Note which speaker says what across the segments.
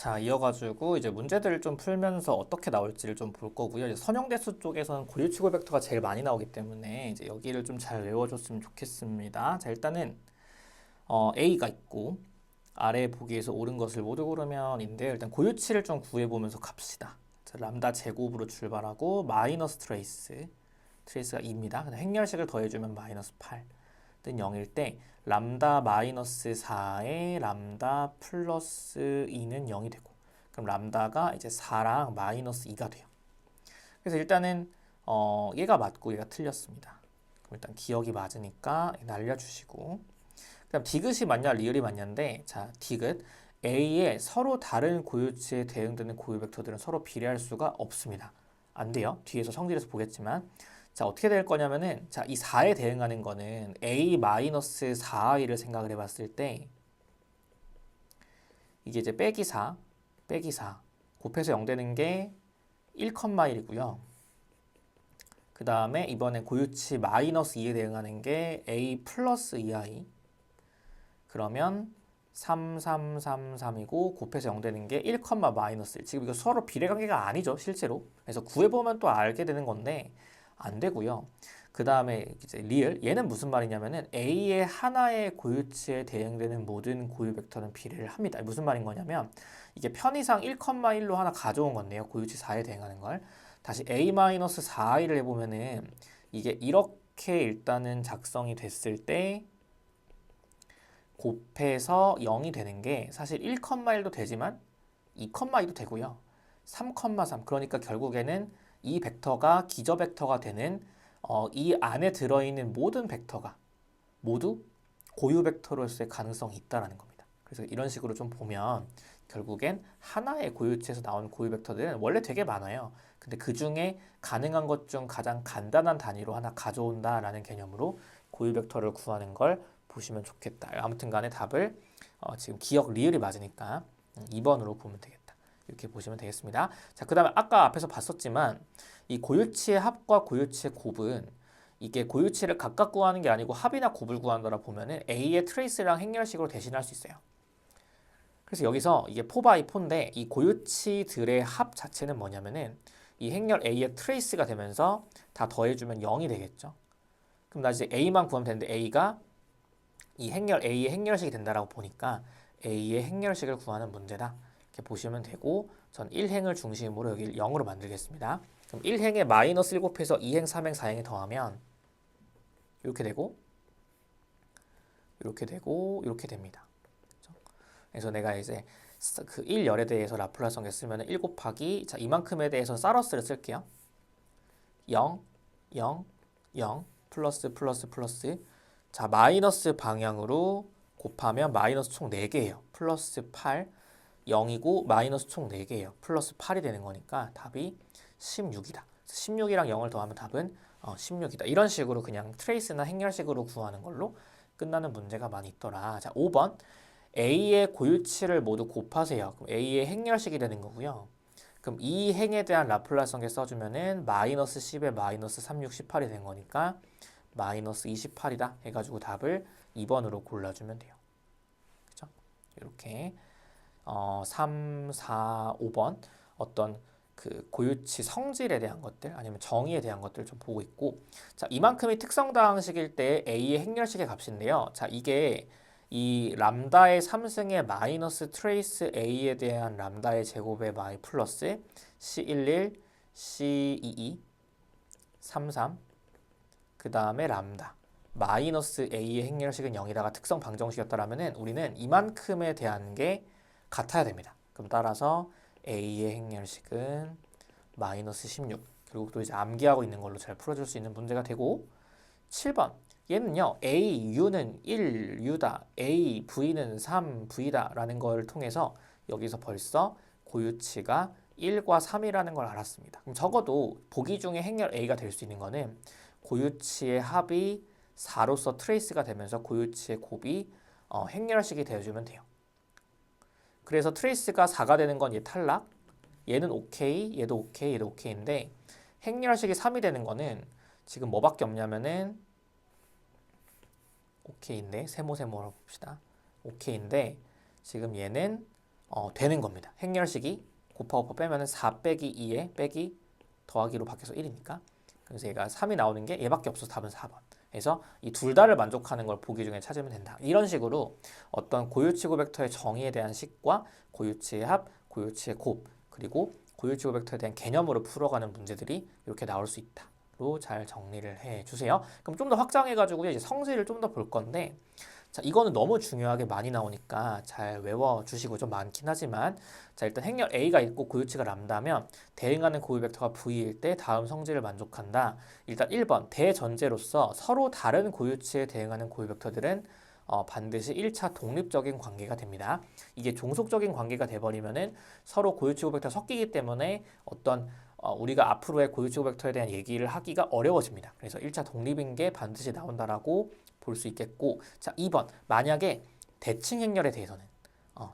Speaker 1: 자, 이어가지고 이제 문제들을 좀 풀면서 어떻게 나올지를 좀 볼 거고요. 이제 선형대수 쪽에서는 고유치고 벡터가 제일 많이 나오기 때문에 이제 여기를 좀 잘 외워줬으면 좋겠습니다. 자, 일단은 A가 있고 아래 보기에서 옳은 것을 모두 고르면인데 일단 고유치를 좀 구해보면서 갑시다. 자, 람다 제곱으로 출발하고 마이너스 트레이스가 2입니다. 근데 행렬식을 더해주면 마이너스 8. 는 0일 때 람다 마이너스 4에 람다 플러스 2는 0이 되고 그럼 람다가 이제 4랑 마이너스 2가 돼요. 그래서 일단은 얘가 맞고 얘가 틀렸습니다. 그럼 일단 기억이 맞으니까 날려주시고 그다음 디귿이 맞냐 리을이 맞냐인데 자 디귿 A에 서로 다른 고유치에 대응되는 고유 벡터들은 서로 비례할 수가 없습니다. 안 돼요. 뒤에서 성질에서 보겠지만 자 어떻게 될 거냐면은 자 이 4에 대응하는 거는 A-4i를 생각을 해봤을 때 이게 이제 빼기 4 곱해서 0 되는 게 1,1이고요. 그 다음에 이번에 고유치 마이너스 2에 대응하는 게 A 플러스 2i 그러면 3333이고 곱해서 0 되는 게 1, 마이너스 1. 지금 이거 서로 비례관계가 아니죠, 실제로. 그래서 구해보면 또 알게 되는 건데 안 되고요. 그 다음에 이제 리을 얘는 무슨 말이냐면은 A의 하나의 고유치에 대응되는 모든 고유 벡터는 비례를 합니다. 무슨 말인 거냐면 이게 편의상 1,1로 하나 가져온 건데요. 고유치 4에 대응하는 걸. 다시 A-4i를 해보면은 이게 이렇게 일단은 작성이 됐을 때 곱해서 0이 되는 게 사실 1,1도 되지만 2,2도 되고요. 3,3 그러니까 결국에는 이 벡터가 기저 벡터가 되는 이 안에 들어있는 모든 벡터가 모두 고유 벡터로서의 가능성이 있다라는 겁니다. 그래서 이런 식으로 좀 보면 결국엔 하나의 고유치에서 나온 고유 벡터들은 원래 되게 많아요. 근데 그 중에 가능한 것 중 가장 간단한 단위로 하나 가져온다라는 개념으로 고유 벡터를 구하는 걸 보시면 좋겠다. 아무튼 간에 답을 지금 기억 리을이 맞으니까 2번으로 보면 되겠다. 이렇게 보시면 되겠습니다. 자, 그 다음에 아까 앞에서 봤었지만 이 고유치의 합과 고유치의 곱은 이게 고유치를 각각 구하는 게 아니고 합이나 곱을 구한다라 보면은 A의 트레이스랑 행렬식으로 대신할 수 있어요. 그래서 여기서 이게 4x4인데 이 고유치들의 합 자체는 뭐냐면은 이 행렬 A의 트레이스가 되면서 다 더해주면 0이 되겠죠. 그럼 나 이제 A만 구하면 되는데 A가 이 행렬 A의 행렬식이 된다라고 보니까 A의 행렬식을 구하는 문제다. 이렇게 보시면 되고 전 1행을 중심으로 여기 0으로 만들겠습니다. 그럼 1행에 마이너스 1 곱해서 2행, 3행, 4행에 더하면 이렇게 되고 이렇게 되고 이렇게 됩니다. 그래서 내가 이제 그 1열에 대해서 라플라스 성계 쓰면 1 곱하기 자 이만큼에 대해서 사러스를 쓸게요. 0, 0, 0 플러스 플러스 플러스 자 마이너스 방향으로 곱하면 마이너스 총 4개예요. 플러스 8 0이고 마이너스 총 4개예요. 플러스 8이 되는 거니까 답이 16이다. 16이랑 0을 더하면 답은 16이다. 이런 식으로 그냥 트레이스나 행렬식으로 구하는 걸로 끝나는 문제가 많이 있더라. 자, 5번. A의 고유치를 모두 곱하세요. 그럼 A의 행렬식이 되는 거고요. 그럼 이 행에 대한 라플라스 성계 써주면은 마이너스 10에 마이너스 36, 18이 된 거니까 마이너스 28이다 해가지고 답을 2번으로 골라주면 돼요. 그죠? 이렇게 3, 4, 5번 어떤 그 고유치 성질에 대한 것들 아니면 정의에 대한 것들 좀 보고 있고 자 이만큼이 특성다항식일 때 A의 행렬식의 값인데요. 자 이게 이 람다의 3승의 마이너스 트레이스 A에 대한 람다의 제곱의 마이 플러스 C11, C22, 33 그 다음에 람다 마이너스 A의 행렬식은 0이다가 특성 방정식이었다라면은 우리는 이만큼에 대한 게 같아야 됩니다. 그럼 따라서 A의 행렬식은 마이너스 16 결국 또 이제 암기하고 있는 걸로 잘 풀어줄 수 있는 문제가 되고 7번 얘는요 AU는 1U다 AV는 3V다 라는 걸 통해서 여기서 벌써 고유치가 1과 3이라는 걸 알았습니다. 그럼 적어도 보기 중에 행렬 A가 될 수 있는 거는 고유치의 합이 4로서 트레이스가 되면서 고유치의 곱이 행렬식이 되어주면 돼요. 그래서 트레이스가 4가 되는 건 얘 탈락, 얘는 오케이, 얘도 오케이, 얘도 오케이인데 행렬식이 3이 되는 거는 지금 뭐밖에 없냐면은 오케이인데 세모세모로 봅시다. 오케이인데 지금 얘는 되는 겁니다. 행렬식이 곱하고 빼면은 4 빼기 2에 빼기 더하기로 바뀌어서 1이니까. 그래서 얘가 3이 나오는 게 얘밖에 없어서 답은 4번. 그래서 이 둘 다를 만족하는 걸 보기 중에 찾으면 된다. 이런 식으로 어떤 고유치 고벡터의 정의에 대한 식과 고유치의 합, 고유치의 곱, 그리고 고유치 고벡터에 대한 개념으로 풀어가는 문제들이 이렇게 나올 수 있다로 잘 정리를 해주세요. 그럼 좀 더 확장해가지고 이제 성질을 좀 더 볼 건데, 자, 이거는 너무 중요하게 많이 나오니까 잘 외워주시고 좀 많긴 하지만, 자, 일단 행렬 A가 있고 고유치가 람다면 대응하는 고유 벡터가 V일 때 다음 성질을 만족한다. 일단 1번 대전제로서 서로 다른 고유치에 대응하는 고유 벡터들은 반드시 1차 독립적인 관계가 됩니다. 이게 종속적인 관계가 돼버리면은 서로 고유치 고벡터 섞이기 때문에 어떤 우리가 앞으로의 고유치 고벡터에 대한 얘기를 하기가 어려워집니다. 그래서 1차 독립인 게 반드시 나온다라고 볼 수 있겠고, 자, 2번 만약에 대칭 행렬에 대해서는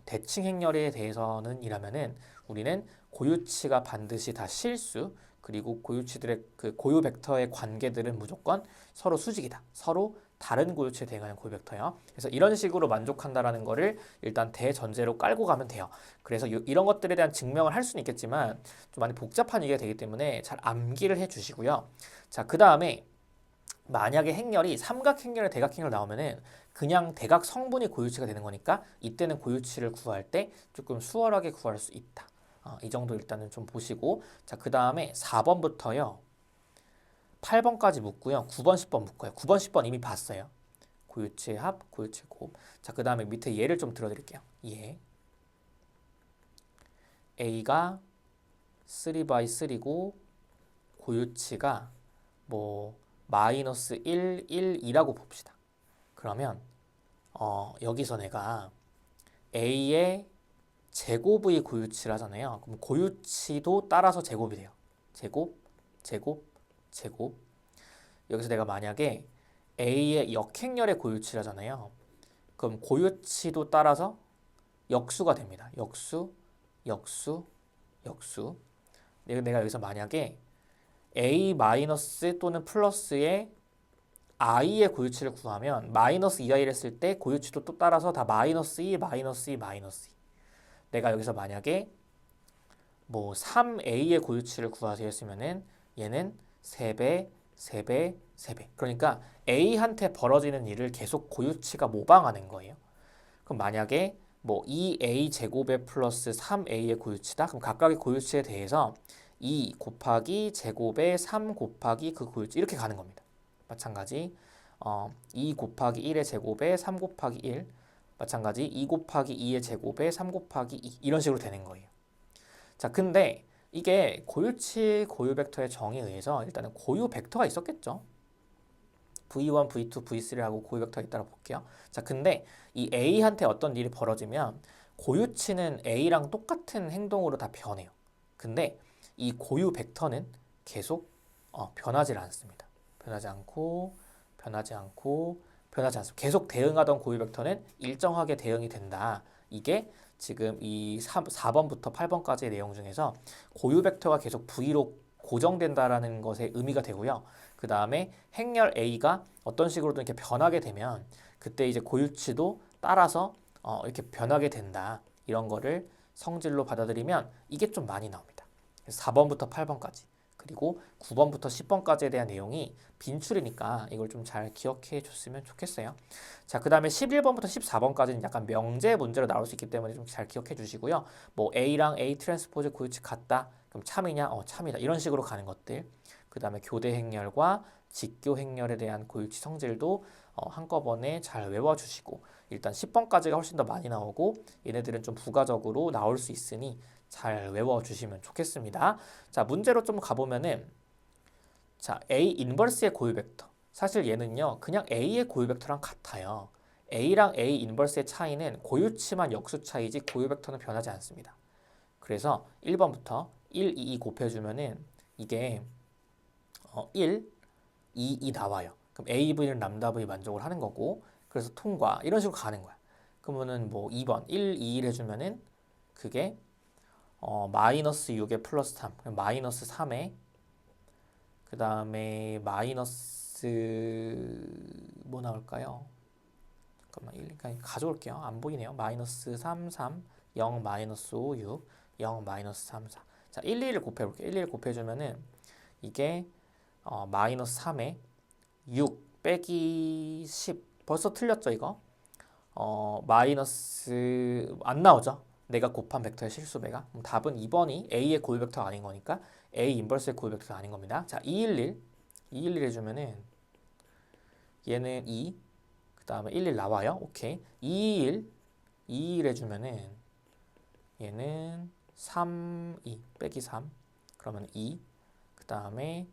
Speaker 1: 대칭 행렬에 대해서는 이라면은 우리는 고유치가 반드시 다 실수, 그리고 고유치들의 그 고유 벡터의 관계들은 무조건 서로 수직이다. 서로 다른 고유치에 대응하는 고유 벡터요. 그래서 이런 식으로 만족한다라는 거를 일단 대전제로 깔고 가면 돼요. 그래서 이런 것들에 대한 증명을 할 수는 있겠지만 좀 많이 복잡한 얘기가 되기 때문에 잘 암기를 해 주시고요. 자, 그 다음에 만약에 행렬이 삼각행렬에 대각행렬 나오면은 그냥 대각 성분이 고유치가 되는 거니까 이때는 고유치를 구할 때 조금 수월하게 구할 수 있다. 이 정도 일단은 좀 보시고, 자, 그 다음에 4번부터요 8번까지 묻고요 9번 10번 묻고요. 9번 10번 이미 봤어요. 고유치의 합, 고유치의 곱. 자, 그 다음에 밑에 예를 좀 들어드릴게요. 예. A가 3x3고 고유치가 뭐 마이너스 1, 1, 2라고 봅시다. 그러면 여기서 내가 A의 제곱의 고유치를 하잖아요. 그럼 고유치도 따라서 제곱이 돼요. 제곱, 제곱, 제곱. 여기서 내가 만약에 A의 역행렬의 고유치를 하잖아요. 그럼 고유치도 따라서 역수가 됩니다. 역수, 역수, 역수. 내가 여기서 만약에 A 마이너스 또는 플러스의 i의 고유치를 구하면 마이너스 2i를 했을 때 고유치도 또 따라서 다 마이너스 2, 마이너스 2, 마이너스 2. 내가 여기서 만약에 뭐 3a의 고유치를 구하세요 했으면은 얘는 3배, 3배, 3배. 그러니까 a한테 벌어지는 일을 계속 고유치가 모방하는 거예요. 그럼 만약에 뭐 2a 제곱에 플러스 3a의 고유치다. 그럼 각각의 고유치에 대해서 2 곱하기 제곱에 3 곱하기 그 고유치 이렇게 가는 겁니다. 마찬가지 2 곱하기 1의 제곱에 3 곱하기 1 마찬가지 2 곱하기 2의 제곱에 3 곱하기 2 이런 식으로 되는 거예요. 자, 근데 이게 고유치 고유 벡터의 정의에 의해서 일단은 고유 벡터가 있었겠죠. V1, V2, V3라고 고유 벡터가 있다고 볼게요. 자, 근데 이 A한테 어떤 일이 벌어지면 고유치는 A랑 똑같은 행동으로 다 변해요. 근데 이 고유 벡터는 계속 변하지 않습니다. 변하지 않고 변하지 않고 변하지 않습니다. 계속 대응하던 고유 벡터는 일정하게 대응이 된다. 이게 지금 이 4번부터 8번까지의 내용 중에서 고유 벡터가 계속 V로 고정된다라는 것에 의미가 되고요. 그 다음에 행렬 A가 어떤 식으로든 이렇게 변하게 되면 그때 이제 고유치도 따라서 이렇게 변하게 된다. 이런 거를 성질로 받아들이면 이게 좀 많이 나옵니다. 4번부터 8번까지 그리고 9번부터 10번까지에 대한 내용이 빈출이니까 이걸 좀 잘 기억해 줬으면 좋겠어요. 자, 그 다음에 11번부터 14번까지는 약간 명제 문제로 나올 수 있기 때문에 좀 잘 기억해 주시고요. 뭐 A랑 A 트랜스포즈 고유치 같다. 그럼 참이냐? 참이다. 이런 식으로 가는 것들. 그 다음에 교대 행렬과 직교 행렬에 대한 고유치 성질도 한꺼번에 잘 외워주시고 일단 10번까지가 훨씬 더 많이 나오고 얘네들은 좀 부가적으로 나올 수 있으니 잘 외워주시면 좋겠습니다. 자, 문제로 좀 가보면은 자, A 인버스의 고유 벡터. 사실 얘는요, 그냥 A의 고유 벡터랑 같아요. A랑 A 인버스의 차이는 고유치만 역수 차이지 고유 벡터는 변하지 않습니다. 그래서 1번부터 1, 2, 2 곱해주면은 이게 1, 2, 2 나와요. 그럼 AV는 람다 V 만족을 하는 거고 그래서 통과 이런 식으로 가는 거야. 그러면은 뭐 2번 1, 2, 1 해주면은 그게 마이너스 6에 플러스 3 마이너스 3에 그 다음에 마이너스 뭐 나올까요? 잠깐만 그냥 가져올게요. 안 보이네요. 마이너스 3, 3 0 마이너스 5, 6, 0 마이너스 3, 4. 자, 1, 2를 곱해볼게요. 1, 2를 곱해주면은 이게 마이너스 3에 6 빼기 10. 벌써 틀렸죠, 이거? 마이너스 안 나오죠? 내가 곱한 벡터의 실수배가. 그럼 답은 2번이 A의 고유 벡터가 아닌 거니까 A 인버스의 고유 벡터가 아닌 겁니다. 자, 211 해주면은 얘는 2, 그 다음에 11 나와요. 오케이. 221 해주면은 얘는 3, 2 빼기 3 그러면 2, 그 다음에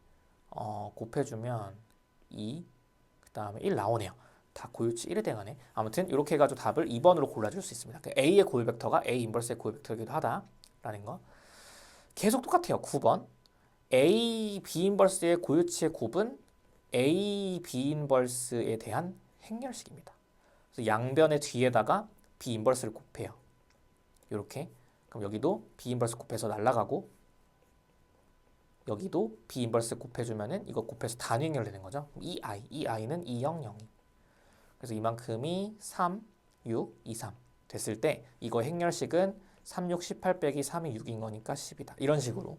Speaker 1: 곱해주면 2, 그 다음에 1 나오네요. 다 고유치 1에 대응하네. 아무튼 이렇게 해가지고 답을 2번으로 골라줄 수 있습니다. A의 고유 벡터가 A 인버스의 고유 벡터이기도 하다라는 거. 계속 똑같아요. 9번. A, B 인버스의 고유치의 곱은 A, B 인버스에 대한 행렬식입니다. 그래서 양변의 뒤에다가 B 인버스를 곱해요. 이렇게. 그럼 여기도 B 인버스 곱해서 날아가고 여기도 B 인버스 곱해주면은 이거 곱해서 단위 연결되는 거죠. 이 I는 2, 0, 0, 2. 그래서 이만큼이 3, 6, 2, 3 됐을 때 이거 행렬식은 3, 6, 18 빼기 3이 6인 거니까 10이다. 이런 식으로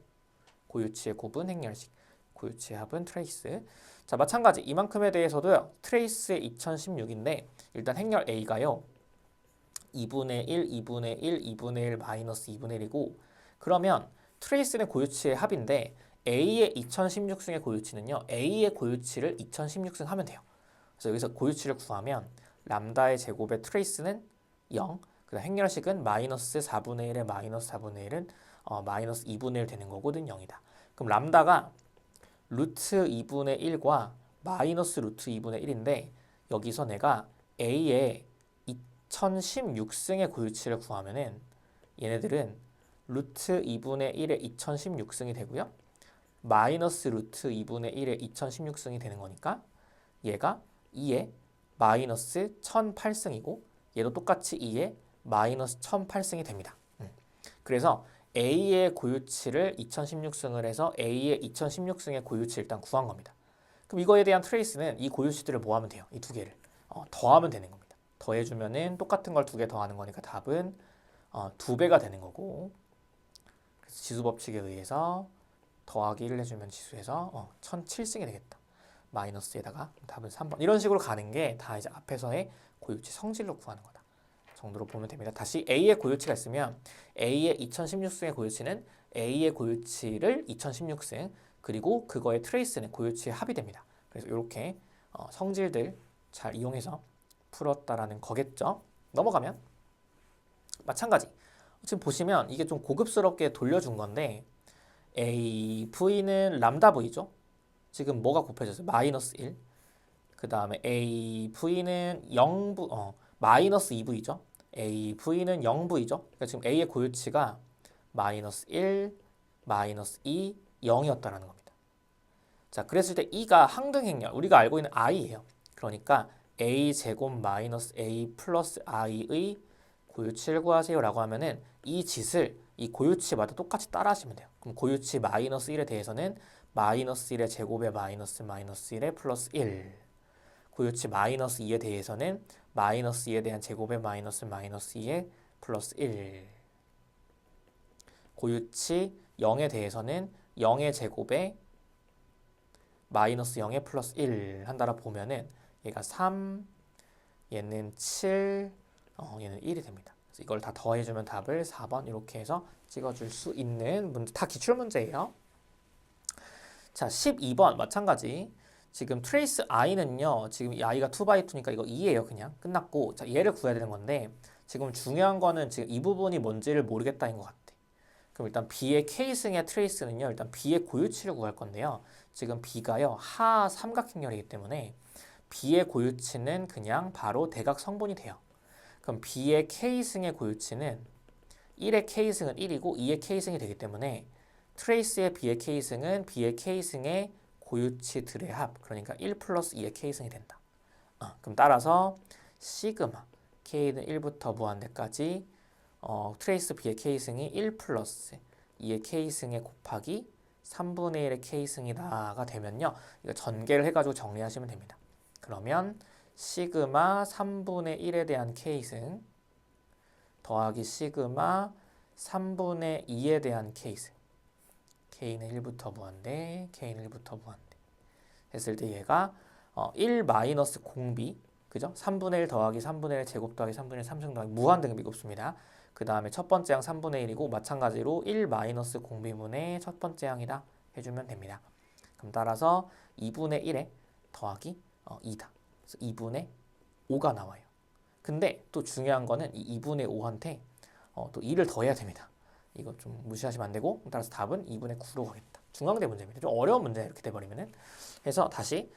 Speaker 1: 고유치의 곱은 행렬식, 고유치의 합은 트레이스. 자, 마찬가지 이만큼에 대해서도요. 트레이스의 2016인데 일단 행렬 A가요. 2분의 1, 2분의 1, 2분의 1 마이너스 2분의 1이고 그러면 트레이스는 고유치의 합인데 A의 2016승의 고유치는요. A의 고유치를 2016승 하면 돼요. 그래서 여기서 고유치를 구하면 람다의 제곱의 트레이스는 0, 그 다음 행렬식은 마이너스 4분의 1에 마이너스 4분의 1은 마이너스 2분의 1 되는 거거든 0이다. 그럼 람다가 루트 2분의 1과 마이너스 루트 2분의 1인데 여기서 내가 A의 2016승의 고유치를 구하면은 얘네들은 루트 2분의 1의 2016승이 되고요. 마이너스 루트 2분의 1의 2016승이 되는 거니까 얘가 2의 마이너스 1008승이고 얘도 똑같이 2의 마이너스 1008승이 됩니다. 그래서 A의 고유치를 2016승을 해서 A의 2016승의 고유치 일단 구한 겁니다. 그럼 이거에 대한 트레이스는 이 고유치들을 뭐 하면 돼요? 이 두 개를 더하면 되는 겁니다. 더해주면은 똑같은 걸 두 개 더하는 거니까 답은 2배가 되는 거고 그래서 지수법칙에 의해서 더하기 1 해주면 지수에서 1007승이 되겠다. 마이너스에다가 답은 3번. 이런 식으로 가는 게 다 이제 앞에서의 고유치 성질로 구하는 거다. 정도로 보면 됩니다. 다시 A의 고유치가 있으면 A의 2016승의 고유치는 A의 고유치를 2016승 그리고 그거의 트레이스는 고유치의 합이 됩니다. 그래서 이렇게 성질들 잘 이용해서 풀었다라는 거겠죠. 넘어가면 마찬가지. 지금 보시면 이게 좀 고급스럽게 돌려준 건데 A, V는 람다 V죠. 지금 뭐가 곱해졌어요? 마이너스 1. 그 다음에 A, V는 0V, 마이너스 2V죠. A, V는 0V죠. 그러니까 지금 A의 고유치가 마이너스 1, 마이너스 2, 0이었다는 겁니다. 자, 그랬을 때 E가 항등행렬, 우리가 알고 있는 I예요. 그러니까 A 제곱 마이너스 A 플러스 I의 고유치를 구하세요 라고 하면은 이 짓을 이 고유치마다 똑같이 따라 하시면 돼요. 그럼 고유치 마이너스 1에 대해서는 마이너스 1의 제곱에 마이너스 1에 플러스 1. 고유치 마이너스 2에 대해서는 마이너스 2에 대한 제곱에 마이너스 2에 플러스 1. 고유치 0에 대해서는 0의 제곱에 마이너스 0에 플러스 1 한다라 보면은 얘가 3, 얘는 7, 얘는 1이 됩니다. 그래서 이걸 다 더해주면 답을 4번 이렇게 해서 찍어줄 수 있는 문제, 다 기출문제예요. 자, 12번 마찬가지. 지금 트레이스 i는요. 지금 이 i가 2x2니까 이거 2예요. 그냥 끝났고. 자, 얘를 구해야 되는 건데 지금 중요한 거는 지금 이 부분이 뭔지를 모르겠다인 것 같아. 그럼 일단 b의 k승의 트레이스는요. 일단 b의 고유치를 구할 건데요. 지금 b가요. 하 삼각형렬이기 때문에 b의 고유치는 그냥 바로 대각 성분이 돼요. 그럼 b의 k승의 고유치는 1의 k승은 1이고 2의 k승이 되기 때문에 트레이스의 b의 k승은 b의 k승의 고유치들의 합, 그러니까 1 플러스 2의 k승이 된다. 그럼 따라서 시그마 k는 1부터 무한대까지 트레이스 b의 k승이 1 플러스 2의 k승에 곱하기 3분의 1의 k승이다가 되면요. 이거 전개를 해가지고 정리하시면 됩니다. 그러면 시그마 3분의 1에 대한 k승 더하기 시그마 3분의 2에 대한 케이스. k는 1부터 무한대, k는 1부터 무한대. 했을 때 얘가 1 마이너스 공비, 그죠? 3분의 1 더하기 3분의 1 제곱 더하기 3분의 1 3승 더하기 무한등급이 곱습니다. 그 다음에 첫 번째 항 3분의 1이고 마찬가지로 1 마이너스 공비분의 첫 번째 항이다 해주면 됩니다. 그럼 따라서 2분의 1에 더하기 2다. 그래서 2분의 5가 나와요. 근데 또 중요한 거는 이 2분의 5한테 또 2를 더해야 됩니다. 이거 좀 무시하시면 안 되고 따라서 답은 2분의 9로 가겠다. 중앙대 문제입니다. 좀 어려운 문제 이렇게 돼버리면은. 그래서 다시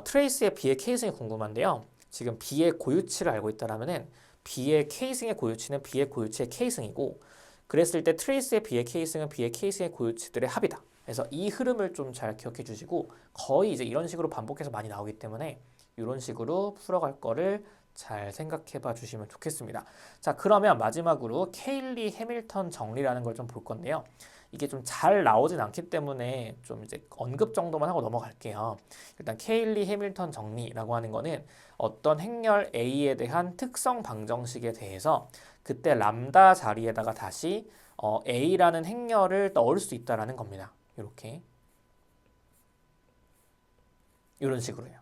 Speaker 1: 트레이스의 B의 K승이 궁금한데요. 지금 B의 고유치를 알고 있다라면은 B의 K승의 고유치는 B의 고유치의 K승이고 그랬을 때 트레이스의 B의 K승은 B의 K승의 고유치들의 합이다. 그래서 이 흐름을 좀 잘 기억해 주시고 거의 이제 이런 식으로 반복해서 많이 나오기 때문에 이런 식으로 풀어갈 거를 잘 생각해 봐 주시면 좋겠습니다. 자, 그러면 마지막으로 케일리 해밀턴 정리라는 걸 좀 볼 건데요. 이게 좀 잘 나오진 않기 때문에 좀 이제 언급 정도만 하고 넘어갈게요. 일단 케일리 해밀턴 정리라고 하는 거는 어떤 행렬 A에 대한 특성 방정식에 대해서 그때 람다 자리에다가 다시 A라는 행렬을 넣을 수 있다라는 겁니다. 이렇게 이런 식으로요.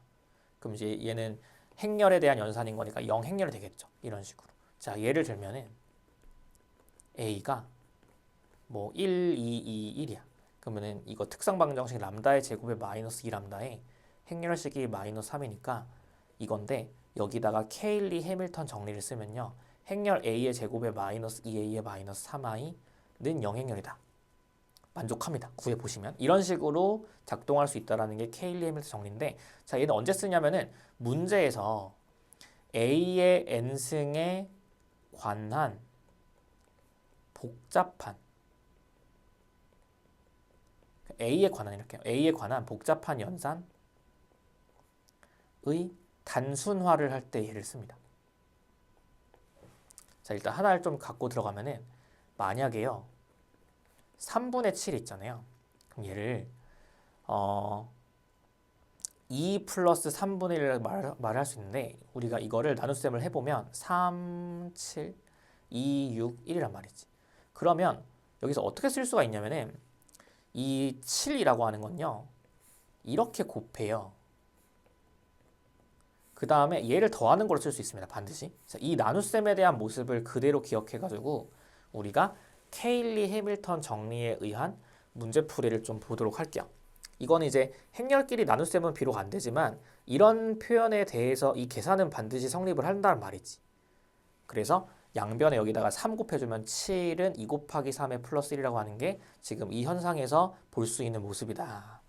Speaker 1: 그럼 이제 얘는 행렬에 대한 연산인 거니까 0 행렬이 되겠죠. 이런 식으로. 자, 예를 들면은 A가 뭐 1, 2, 2, 1이야. 그러면은 이거 특성 방정식 람다의 제곱에 마이너스 2람다에 행렬식이 마이너스 3이니까 이건데 여기다가 케일리 해밀턴 정리를 쓰면요. 행렬 A의 제곱에 마이너스 2A의 마이너스 3i는 0행렬이다. 만족합니다. 구해보시면. 이런 식으로 작동할 수 있다는 게 케일리 해밀턴 정리인데 자, 얘는 언제 쓰냐면은 문제에서 A의 n승에 관한 복잡한 A에 관한 이렇게 A에 관한 복잡한 연산의 단순화를 할 때 얘를 씁니다. 자, 일단 하나를 좀 갖고 들어가면은 만약에요 3분의 7 있잖아요. 그럼 얘를 2 플러스 3분의 1을 말할 수 있는데 우리가 이거를 나눗셈을 해보면 3, 7, 2, 6, 1이란 말이지. 그러면 여기서 어떻게 쓸 수가 있냐면은 이 7이라고 하는 건요. 이렇게 곱해요. 그 다음에 얘를 더하는 걸로 쓸 수 있습니다. 반드시. 자, 이 나눗셈에 대한 모습을 그대로 기억해가지고 우리가 케일리 해밀턴 정리에 의한 문제풀이를 좀 보도록 할게요. 이건 이제 행렬끼리 나눗셈은 비록 안 되지만 이런 표현에 대해서 이 계산은 반드시 성립을 한다는 말이지. 그래서 양변에 여기다가 3 곱해주면 7은 2 곱하기 3의 플러스 1이라고 하는 게 지금 이 현상에서 볼 수 있는 모습이다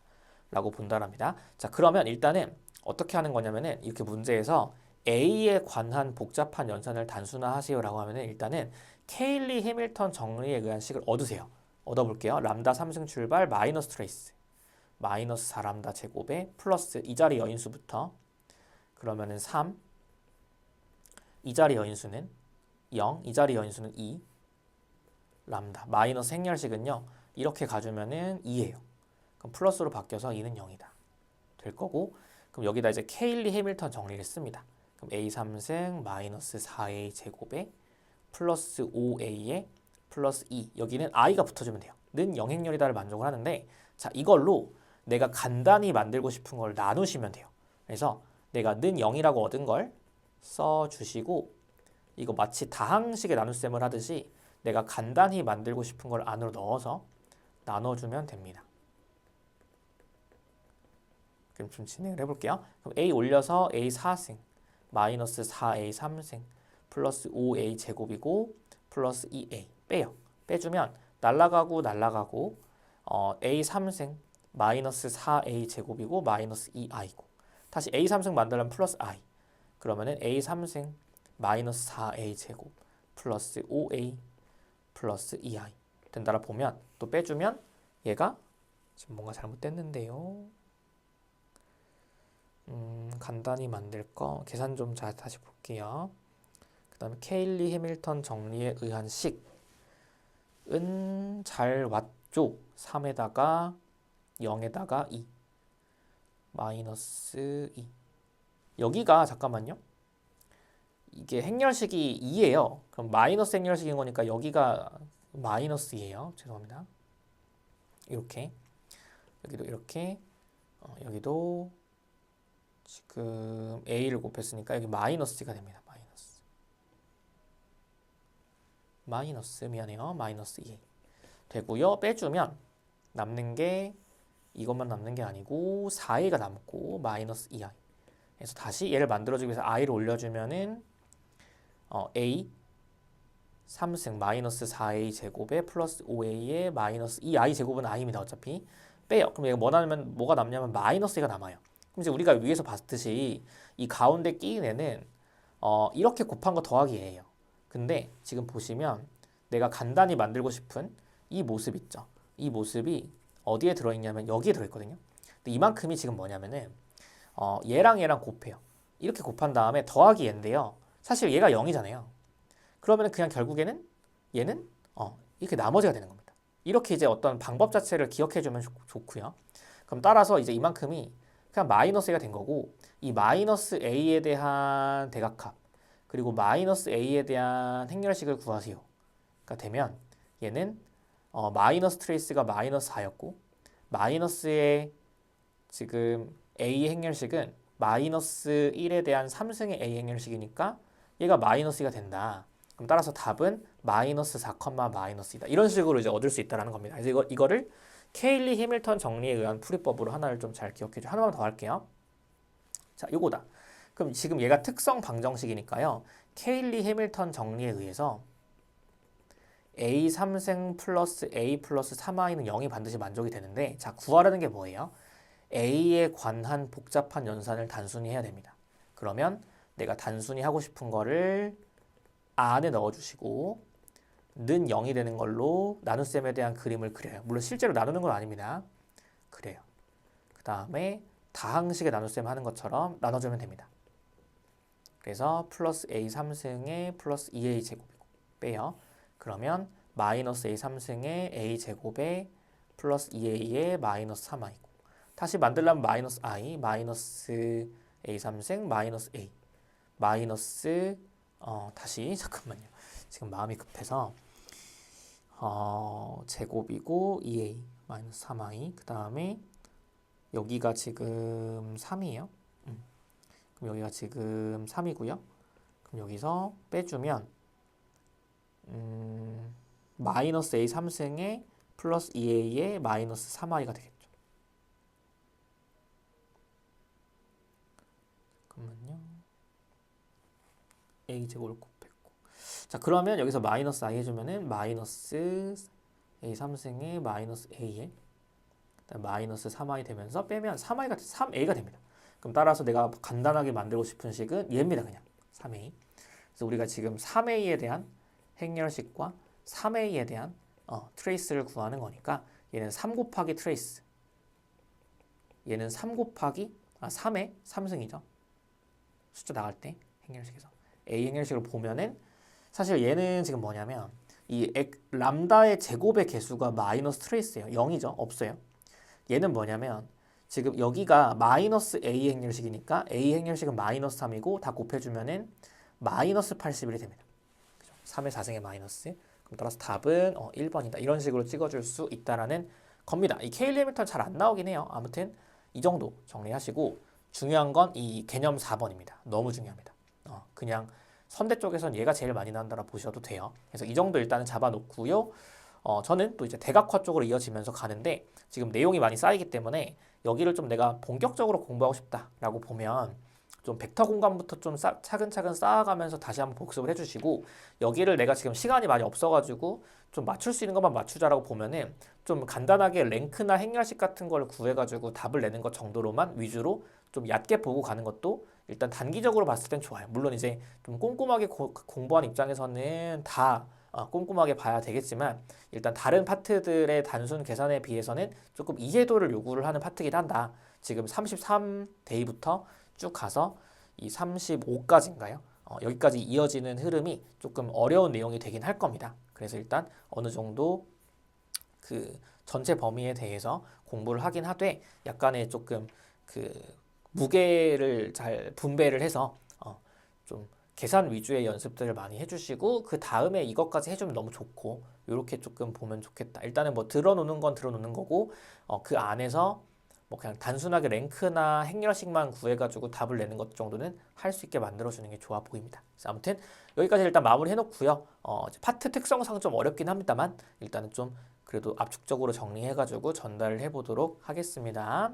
Speaker 1: 라고 본다랍니다. 자, 그러면 일단은 어떻게 하는 거냐면은 이렇게 문제에서 A에 관한 복잡한 연산을 단순화하세요 라고 하면은 일단은 케일리 해밀턴 정리에 의한 식을 얻으세요. 얻어볼게요. 람다 3승 출발 마이너스 트레이스 마이너스 4람다 제곱에 플러스 이 자리 여인수부터 그러면은 3 이 자리 여인수는 0 이 자리 여인수는 2 람다 마이너스 행렬식은요 이렇게 가주면은 2예요. 그럼 플러스로 바뀌어서 2는 0이다 될 거고 그럼 여기다 이제 케일리 해밀턴 정리를 씁니다. 그럼 A 3승 마이너스 4A 제곱에 플러스 5A에 플러스 2 여기는 i가 붙어주면 돼요. 는 0행렬이다를 만족을 하는데 자 이걸로 내가 간단히 만들고 싶은 걸 나누시면 돼요. 그래서 내가 는 0이라고 얻은 걸 써주시고 이거 마치 다항식의 나눗셈을 하듯이 내가 간단히 만들고 싶은 걸 안으로 넣어서 나눠주면 됩니다. 그럼 좀 진행을 해볼게요. 그럼 A 올려서 A 4승 마이너스 4A 3승 플러스 5A 제곱이고 플러스 2A 빼요. 빼주면 날라가고 날라가고 A 3승 마이너스 4A 제곱이고 마이너스 2i고 다시 A 3승 만들려면 플러스 i 그러면은 A 3승 마이너스 4A 제곱 플러스 5A 플러스 2i 된다라 보면 또 빼주면 얘가 지금 뭔가 잘못됐는데요. 간단히 만들 거 계산 좀 잘 다시 볼게요. 그 다음에 케일리 해밀턴 정리에 의한 식은 잘 왔죠. 3에다가 0에다가 2 마이너스 2 여기가 잠깐만요. 이게 행렬식이 2예요. 그럼 마이너스 행렬식인 거니까 여기가 마이너스 2예요. 죄송합니다. 이렇게 여기도 이렇게 여기도 지금 a를 곱했으니까 여기 마이너스가 됩니다. 마이너스 미안해요. 마이너스 2 되고요. 빼주면 남는 게 이것만 남는 게 아니고 4a가 남고 마이너스 2i. 그래서 다시 얘를 만들어주기 위해서 i를 올려주면은 a 3승 마이너스 4a 제곱에 플러스 5a에 마이너스 2i 제곱은 i입니다. 어차피 빼요. 그럼 얘가 뭐가 남냐면 마이너스 2가 남아요. 그럼 이제 우리가 위에서 봤듯이 이 가운데 끼인 애는 이렇게 곱한 거 더하기 얘예요. 근데 지금 보시면 내가 간단히 만들고 싶은 이 모습 있죠. 이 모습이 어디에 들어있냐면 여기에 들어있거든요. 근데 이만큼이 지금 뭐냐면은 얘랑 얘랑 곱해요. 이렇게 곱한 다음에 더하기 얘인데요. 사실 얘가 0이잖아요. 그러면 그냥 결국에는 얘는 이렇게 나머지가 되는 겁니다. 이렇게 이제 어떤 방법 자체를 기억해주면 좋고요. 그럼 따라서 이제 이만큼이 그냥 마이너스 a가 된 거고 이 마이너스 a에 대한 대각합 그리고 마이너스 a에 대한 행렬식을 구하세요가 되면 얘는 마이너스 트레이스가 마이너스 4였고 마이너스의 지금 a 행렬식은 마이너스 1에 대한 3승의 a 행렬식이니까 얘가 마이너스 2가 된다. 그럼 따라서 답은 마이너스 4, 마이너스 2다. 이런 식으로 이제 얻을 수 있다는 겁니다. 그래서 이거를 케일리 해밀턴 정리에 의한 풀이법으로 하나를 좀 잘 기억해 주세요. 하나만 더 할게요. 자, 요거다. 그럼 지금 얘가 특성 방정식이니까요. 케일리 해밀턴 정리에 의해서 a 3생 플러스 a 플러스 3i는 0이 반드시 만족이 되는데 자, 구하라는 게 뭐예요? a에 관한 복잡한 연산을 단순히 해야 됩니다. 그러면 내가 단순히 하고 싶은 거를 안에 넣어주시고 는 0이 되는 걸로 나눗셈에 대한 그림을 그려요. 물론 실제로 나누는 건 아닙니다. 그래요. 그 다음에 다항식의 나눗셈 하는 것처럼 나눠주면 됩니다. 그래서 플러스 a 3승에 플러스 2a 제곱이고 빼요. 그러면 마이너스 a 3승에 a 제곱에 플러스 2a에 마이너스 3i고 다시 만들려면 마이너스 i 마이너스 a 3승 마이너스 a 마이너스 다시 잠깐만요. 지금 마음이 급해서 제곱이고 2a 마이너스 3i 그 다음에 여기가 지금 3이에요. 그럼 여기가 지금 3이고요. 그럼 여기서 빼주면 마이너스 a 3승에 플러스 2a에 마이너스 3i가 되겠죠. 잠깐만요. a 제곱을 곱했고 자 그러면 여기서 마이너스 i 해주면은 마이너스 a 3승에 마이너스 a에 마이너스 3i 되면서 빼면 3a가 됩니다. 그럼 따라서 내가 간단하게 만들고 싶은 식은 얘입니다. 그냥 3a. 그래서 우리가 지금 3a에 대한 행렬식과 3a에 대한 트레이스를 구하는 거니까 얘는 3 곱하기 트레이스 얘는 3 곱하기 3의 3승이죠. 숫자 나갈 때 행렬식에서 a 행렬식을 보면은 사실 얘는 지금 뭐냐면 이 람다의 제곱의 개수가 마이너스 트레이스예요. 0이죠. 없어요. 얘는 뭐냐면 지금 여기가 마이너스 a 행렬식이니까 a 행렬식은 마이너스 3이고 다 곱해주면은 마이너스 81이 됩니다. 3의 4승의 마이너스. 그럼 따라서 답은 1번이다. 이런 식으로 찍어줄 수 있다라는 겁니다. 이 케일리 해밀턴 잘 안 나오긴 해요. 아무튼 이 정도 정리하시고 중요한 건 이 개념 4번입니다. 너무 중요합니다. 그냥 선대 쪽에선 얘가 제일 많이 나온다라 보셔도 돼요. 그래서 이 정도 일단은 잡아놓고요. 저는 또 이제 대각화 쪽으로 이어지면서 가는데 지금 내용이 많이 쌓이기 때문에 여기를 좀 내가 본격적으로 공부하고 싶다라고 보면 좀 벡터 공간부터 좀 차근차근 쌓아가면서 다시 한번 복습을 해주시고 여기를 내가 지금 시간이 많이 없어가지고 좀 맞출 수 있는 것만 맞추자라고 보면은 좀 간단하게 랭크나 행렬식 같은 걸 구해가지고 답을 내는 것 정도로만 위주로 좀 얕게 보고 가는 것도 일단 단기적으로 봤을 땐 좋아요. 물론 이제 좀 꼼꼼하게 공부한 입장에서는 다 꼼꼼하게 봐야 되겠지만 일단 다른 파트들의 단순 계산에 비해서는 조금 이해도를 요구를 하는 파트이긴 한다. 지금 33데이부터 쭉 가서 이 35까지인가요? 여기까지 이어지는 흐름이 조금 어려운 내용이 되긴 할 겁니다. 그래서 일단 어느 정도 그 전체 범위에 대해서 공부를 하긴 하되 약간의 조금 그 무게를 잘 분배를 해서 좀 계산 위주의 연습들을 많이 해주시고 그 다음에 이것까지 해주면 너무 좋고 이렇게 조금 보면 좋겠다. 일단은 뭐 들어놓는 건 들어놓는 거고 그 안에서 뭐 그냥 단순하게 랭크나 행렬식만 구해가지고 답을 내는 것 정도는 할 수 있게 만들어주는 게 좋아 보입니다. 그래서 아무튼 여기까지 일단 마무리 해놓고요. 이제 파트 특성상 좀 어렵긴 합니다만 일단은 좀 그래도 압축적으로 정리해가지고 전달을 해보도록 하겠습니다.